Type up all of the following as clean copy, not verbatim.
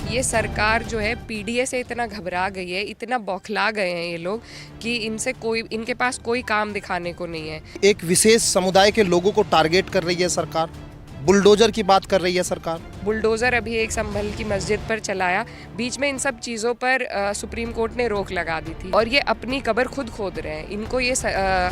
ये सरकार जो है पीडीए से इतना घबरा गई है, इतना बौखला गए हैं ये लोग कि इनके पास कोई काम दिखाने को नहीं है। एक विशेष समुदाय के लोगों को टारगेट कर रही है सरकार, बुलडोजर की बात कर रही है सरकार। बुलडोज़र अभी एक संभल की मस्जिद पर चलाया, बीच में इन सब चीज़ों पर सुप्रीम कोर्ट ने रोक लगा दी थी और ये अपनी कब्र खुद खोद रहे हैं। इनको ये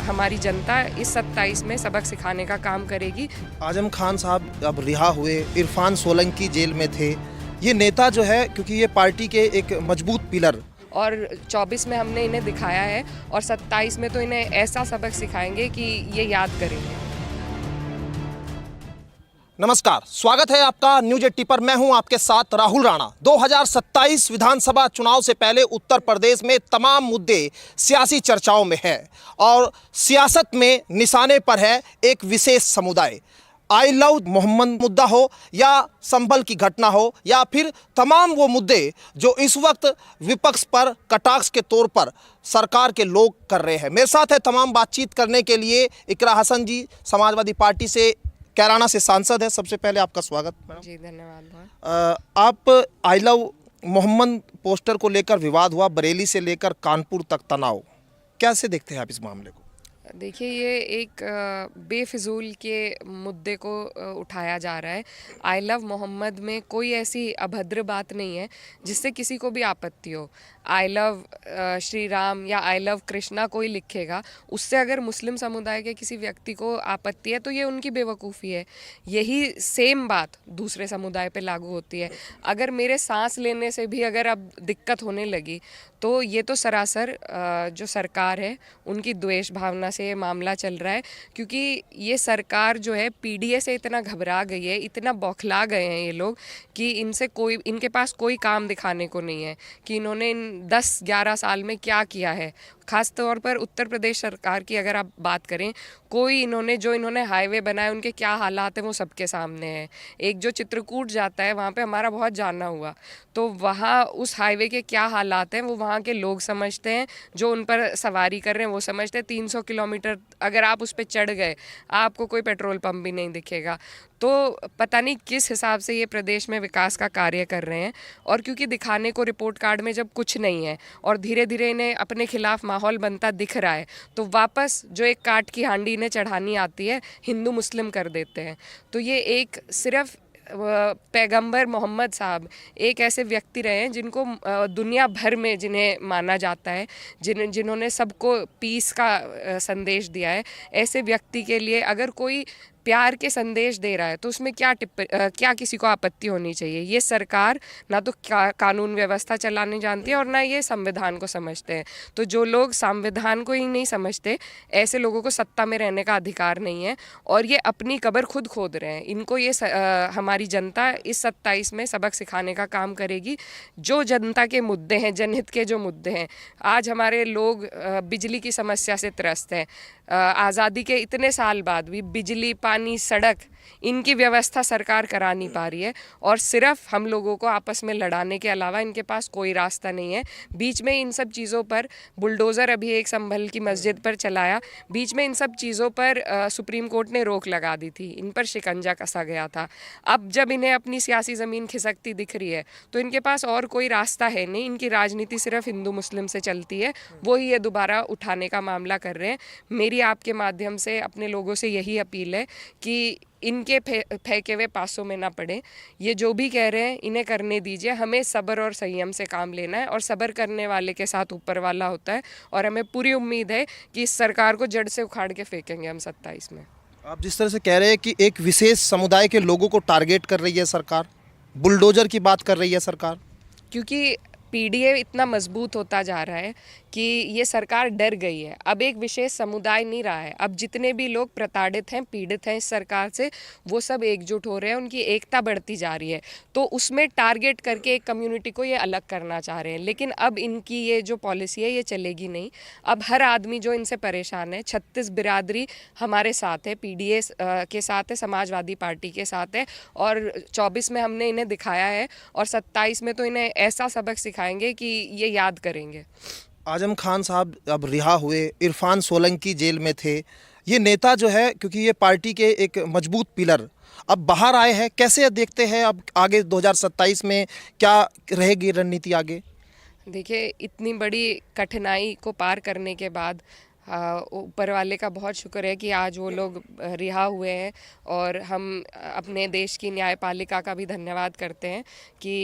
हमारी जनता इस 27 में सबक सिखाने का काम करेगी। आजम खान साहब अब रिहा हुए, इरफान सोलंकी जेल में थे। ये नेता जो है, क्योंकि ये पार्टी के एक मजबूत पिलर, और 24 में हमने इन्हें दिखाया है और 27 में तो इन्हें ऐसा सबक सिखाएंगे कि ये याद करेंगे। नमस्कार, स्वागत है आपका न्यूज 80 पर। मैं हूं आपके साथ राहुल राणा। 2027 विधानसभा चुनाव से पहले उत्तर प्रदेश में तमाम मुद्दे सियासी चर्चाओं में है और सियासत में निशाने पर है एक विशेष समुदाय। आई लव मोहम्मद मुद्दा हो या संभल की घटना हो या फिर तमाम वो मुद्दे जो इस वक्त विपक्ष पर कटाक्ष के तौर पर सरकार के लोग कर रहे हैं। मेरे साथ है तमाम बातचीत करने के लिए इकरा हसन जी, समाजवादी पार्टी से कैराना से सांसद है। सबसे पहले आपका स्वागत मैडम। जी धन्यवाद। आप आई लव मोहम्मद पोस्टर को लेकर विवाद हुआ, बरेली से लेकर कानपुर तक तनाव, कैसे देखते हैं आप इस मामले को? देखिए, ये एक बेफिजूल के मुद्दे को उठाया जा रहा है। आई लव मोहम्मद में कोई ऐसी अभद्र बात नहीं है जिससे किसी को भी आपत्ति हो। आई लव श्री राम या आई लव कृष्णा कोई लिखेगा, उससे अगर मुस्लिम समुदाय के किसी व्यक्ति को आपत्ति है तो ये उनकी बेवकूफ़ी है। यही सेम बात दूसरे समुदाय पे लागू होती है। अगर मेरे सांस लेने से भी अगर अब दिक्कत होने लगी तो ये तो सरासर जो सरकार है उनकी द्वेष भावना से ये मामला चल रहा है, क्योंकि ये सरकार जो है पीडीए से इतना घबरा गई है, इतना बौखला गए हैं ये लोग कि इनके पास कोई काम दिखाने को नहीं है कि इन्होंने इन 10-11 साल में क्या किया है। ख़ास तौर पर उत्तर प्रदेश सरकार की अगर आप बात करें, इन्होंने हाईवे बनाए उनके क्या हालात हैं वो सबके सामने है। एक जो चित्रकूट जाता है वहाँ पे हमारा बहुत जाना हुआ, तो वहाँ उस हाईवे के क्या हालात हैं वो वहाँ के लोग समझते हैं, जो उन पर सवारी कर रहे हैं वो समझते हैं। 300 किलोमीटर अगर आप उस पर चढ़ गए, आपको कोई पेट्रोल पंप भी नहीं दिखेगा। तो पता नहीं किस हिसाब से ये प्रदेश में विकास का कार्य कर रहे हैं। और क्योंकि दिखाने को रिपोर्ट कार्ड में जब कुछ नहीं है और धीरे धीरे इन्हें अपने खिलाफ माहौल बनता दिख रहा है, तो वापस जो एक काट की हांडी इन्हें चढ़ानी आती है, हिंदू मुस्लिम कर देते हैं। तो ये एक सिर्फ पैगंबर मोहम्मद साहब एक ऐसे व्यक्ति रहे हैं जिनको दुनिया भर में जिन्हें माना जाता है, जिन्होंने सबको पीस का संदेश दिया है। ऐसे व्यक्ति के लिए अगर कोई प्यार के संदेश दे रहा है तो उसमें क्या किसी को आपत्ति होनी चाहिए? ये सरकार ना तो कानून व्यवस्था चलाने जानती है और ना ये संविधान को समझते हैं। तो जो लोग संविधान को ही नहीं समझते, ऐसे लोगों को सत्ता में रहने का अधिकार नहीं है और ये अपनी कब्र खुद खोद रहे हैं। इनको ये हमारी जनता इस 27 में सबक सिखाने का काम करेगी। जो जनता के मुद्दे हैं, जनहित के जो मुद्दे हैं, आज हमारे लोग बिजली की समस्या से त्रस्त हैं। आज़ादी के इतने साल बाद भी बिजली, पानी, सड़क, इनकी व्यवस्था सरकार करा नहीं पा रही है और सिर्फ हम लोगों को आपस में लड़ाने के अलावा इनके पास कोई रास्ता नहीं है। बीच में इन सब चीज़ों पर बुलडोज़र अभी एक संभल की मस्जिद पर चलाया, बीच में इन सब चीज़ों पर सुप्रीम कोर्ट ने रोक लगा दी थी, इन पर शिकंजा कसा गया था। अब जब इन्हें अपनी सियासी ज़मीन खिसकती दिख रही है तो इनके पास और कोई रास्ता है नहीं। इनकी राजनीति सिर्फ हिंदू मुस्लिम से चलती है, वही ये दोबारा उठाने का मामला कर रहे हैं। मेरी आपके माध्यम से अपने लोगों से यही अपील है कि इनके फेंके हुए पासों में ना पड़े। ये जो भी कह रहे हैं इन्हें करने दीजिए। हमें सब्र और संयम से काम लेना है और सब्र करने वाले के साथ ऊपर वाला होता है और हमें पूरी उम्मीद है कि इस सरकार को जड़ से उखाड़ के फेंकेंगे हम 27 में। आप जिस तरह से कह रहे हैं कि एक विशेष समुदाय के लोगों को टारगेट कर रही है सरकार, बुलडोजर की बात कर रही है सरकार, क्योंकि पीडीए इतना मजबूत होता जा रहा है कि ये सरकार डर गई है। अब एक विशेष समुदाय नहीं रहा है। अब जितने भी लोग प्रताड़ित हैं, पीड़ित हैं इस सरकार से, वो सब एकजुट हो रहे हैं, उनकी एकता बढ़ती जा रही है। तो उसमें टारगेट करके एक कम्युनिटी को ये अलग करना चाह रहे हैं। लेकिन अब इनकी ये जो पॉलिसी है ये चलेगी नहीं। अब हर आदमी जो इनसे परेशान है, 36 बिरादरी हमारे साथ है, पीडीए के साथ है, समाजवादी पार्टी के साथ है और 24 में हमने इन्हें दिखाया है और 27 में तो इन्हें ऐसा सबक सिखाएंगे कि ये याद करेंगे। आजम खान साहब अब रिहा हुए, इरफान सोलंकी जेल में थे। ये नेता जो है, क्योंकि ये पार्टी के एक मजबूत पिलर अब बाहर आए हैं, कैसे देखते हैं अब आगे 2027 में क्या रहेगी रणनीति आगे? देखिए, इतनी बड़ी कठिनाई को पार करने के बाद ऊपर वाले का बहुत शुक्र है कि आज वो लोग रिहा हुए हैं, और हम अपने देश की न्यायपालिका का भी धन्यवाद करते हैं कि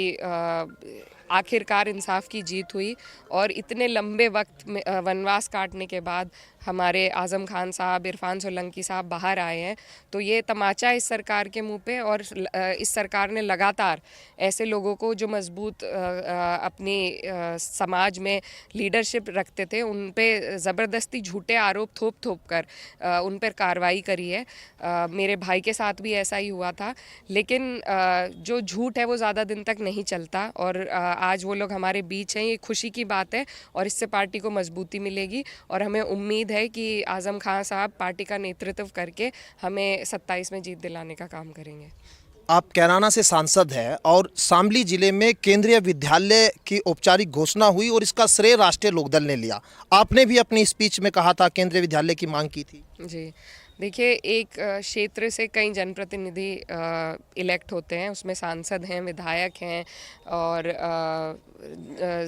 आखिरकार इंसाफ की जीत हुई, और इतने लंबे वक्त में वनवास काटने के बाद हमारे आज़म खान साहब, इरफान सोलंकी साहब बाहर आए हैं। तो ये तमाचा इस सरकार के मुंह पे, और इस सरकार ने लगातार ऐसे लोगों को जो मजबूत अपनी समाज में लीडरशिप रखते थे, उन पे ज़बरदस्ती झूठे आरोप थोप थोप कर उन पर कार्रवाई करी है। मेरे भाई के साथ भी ऐसा ही हुआ था, लेकिन जो झूठ है वो ज़्यादा दिन तक नहीं चलता, और आज वो लोग हमारे बीच हैं। ये खुशी की बात है, और इससे पार्टी को मजबूती मिलेगी, और हमें उम्मीद है कि आज़म खान साहब पार्टी का नेतृत्व करके हमें 27 में जीत दिलाने का काम करेंगे। आप कैराना से सांसद हैं और शामली जिले में केंद्रीय विद्यालय की औपचारिक घोषणा हुई और इसका श्रेय राष्ट्रीय लोकदल ने लिया। आपने भी अपनी स्पीच में कहा था केंद्रीय विद्यालय की मांग की थी। जी, देखिए, एक क्षेत्र से कई जनप्रतिनिधि इलेक्ट होते हैं, उसमें सांसद हैं, विधायक हैं, और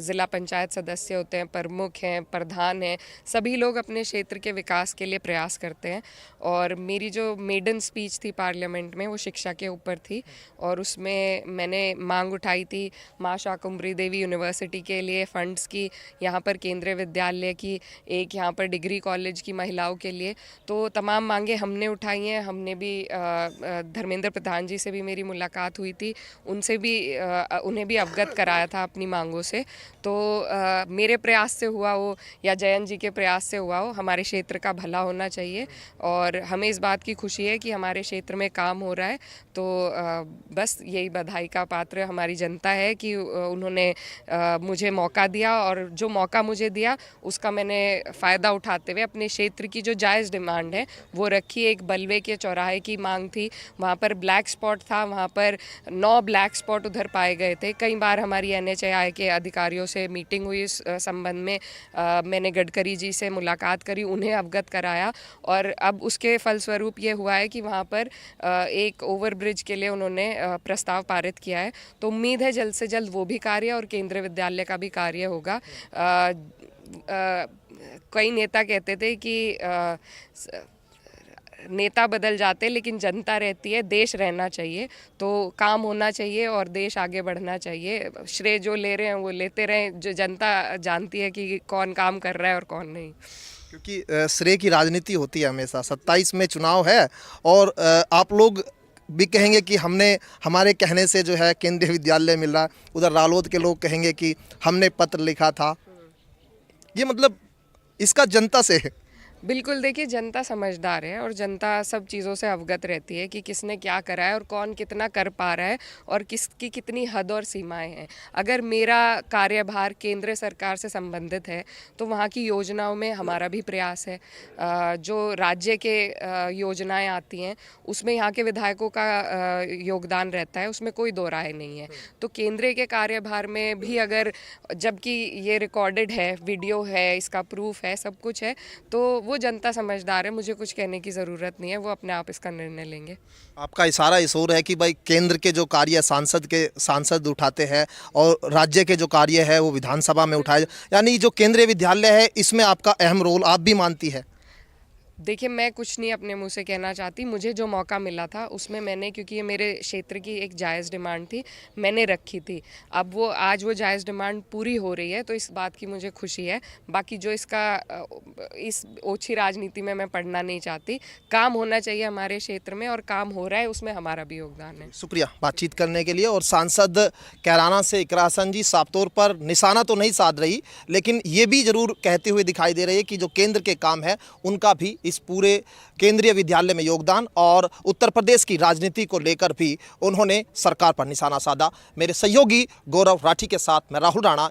ज़िला पंचायत सदस्य होते हैं, प्रमुख हैं, प्रधान हैं। सभी लोग अपने क्षेत्र के विकास के लिए प्रयास करते हैं, और मेरी जो मेडन स्पीच थी पार्लियामेंट में वो शिक्षा के ऊपर थी, और उसमें मैंने मांग उठाई थी माँ शाकुंभरी देवी यूनिवर्सिटी के लिए फ़ंड्स की, यहाँ पर केंद्रीय विद्यालय की, एक यहाँ पर डिग्री कॉलेज की महिलाओं के लिए। तो तमाम मांगे हमने उठाई हैं। हमने भी धर्मेंद्र प्रधान जी से भी मेरी मुलाकात हुई थी, उनसे भी उन्हें भी अवगत कराया था अपनी मांगों से। तो मेरे प्रयास से हुआ हो या जयंत जी के प्रयास से हुआ हो, हमारे क्षेत्र का भला होना चाहिए, और हमें इस बात की खुशी है कि हमारे क्षेत्र में काम हो रहा है। तो बस यही बधाई का पात्र हमारी जनता है कि उन्होंने मुझे मौका दिया, और जो मौका मुझे दिया उसका मैंने फ़ायदा उठाते हुए अपने क्षेत्र की जो जायज़ डिमांड है वो रखी। एक बलवे के चौराहे की मांग थी, वहाँ पर ब्लैक स्पॉट था, वहाँ पर 9 ब्लैक स्पॉट उधर पाए गए थे। कई बार हमारी NHAI के अधिकारियों से मीटिंग हुई इस संबंध में। मैंने गडकरी जी से मुलाकात करी, उन्हें अवगत कराया, और अब उसके फलस्वरूप ये हुआ है कि वहाँ पर एक ओवरब्रिज के लिए उन्होंने प्रस्ताव पारित किया है। तो उम्मीद है जल्द से जल्द वो भी कार्य और केंद्रीय विद्यालय का भी कार्य होगा। कई नेता कहते थे कि नेता बदल जाते लेकिन जनता रहती है, देश रहना चाहिए। तो काम होना चाहिए और देश आगे बढ़ना चाहिए। श्रेय जो ले रहे हैं वो लेते रहें, जो जनता जानती है कि कौन काम कर रहा है और कौन नहीं। क्योंकि श्रेय की राजनीति होती है हमेशा। 27 में चुनाव है, और आप लोग भी कहेंगे कि हमने, हमारे कहने से जो है केंद्रीय विद्यालय मिल रहा। उधर रालोद के लोग कहेंगे कि हमने पत्र लिखा था। ये मतलब इसका जनता से है। बिल्कुल, देखिए, जनता समझदार है, और जनता सब चीज़ों से अवगत रहती है कि किसने क्या करा है और कौन कितना कर पा रहा है, और किसकी कितनी हद और सीमाएं हैं। अगर मेरा कार्यभार केंद्र सरकार से संबंधित है तो वहाँ की योजनाओं में हमारा भी प्रयास है। जो राज्य के योजनाएं आती हैं उसमें यहाँ के विधायकों का योगदान रहता है, उसमें कोई दो राय नहीं है। तो केंद्र के कार्यभार में भी अगर, जबकि ये रिकॉर्डेड है, वीडियो है, इसका प्रूफ है, सब कुछ है, तो वो जनता समझदार है, मुझे कुछ कहने की ज़रूरत नहीं है, वो अपने आप इसका निर्णय लेंगे। आपका इशारा इस ओर है कि भाई केंद्र के जो कार्य सांसद उठाते हैं और राज्य के जो कार्य है वो विधानसभा में उठाए, यानी जो केंद्रीय विद्यालय है इसमें आपका अहम रोल आप भी मानती है? देखिए, मैं कुछ नहीं अपने मुंह से कहना चाहती। मुझे जो मौका मिला था उसमें मैंने, क्योंकि ये मेरे क्षेत्र की एक जायज़ डिमांड थी, मैंने रखी थी। अब वो आज वो जायज़ डिमांड पूरी हो रही है, तो इस बात की मुझे खुशी है। बाकी जो इसका इस ओछी राजनीति में मैं पढ़ना नहीं चाहती। काम होना चाहिए हमारे क्षेत्र में, और काम हो रहा है, उसमें हमारा भी योगदान है। शुक्रिया बातचीत करने के लिए। और सांसद कैराना से इकरा हसन जी साफ तौर पर निशाना तो नहीं साध रही, लेकिन ये भी जरूर कहते हुए दिखाई दे रही है कि जो केंद्र के काम है उनका भी इस पूरे केंद्रीय विद्यालय में योगदान, और उत्तर प्रदेश की राजनीति को लेकर भी उन्होंने सरकार पर निशाना साधा। मेरे सहयोगी गौरव राठी के साथ मैं राहुल राणा।